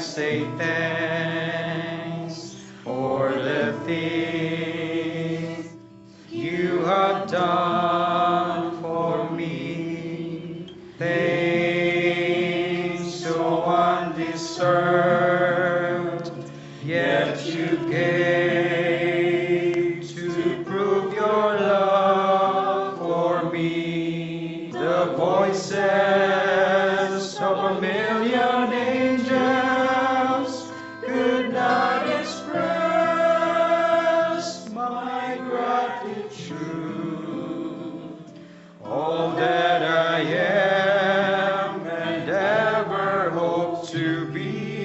say thanks for the things you have done for me. Things so undeserved, yet you gave to prove your love for me. The voices of a million angels could not express my gratitude. All that I am and ever hope to be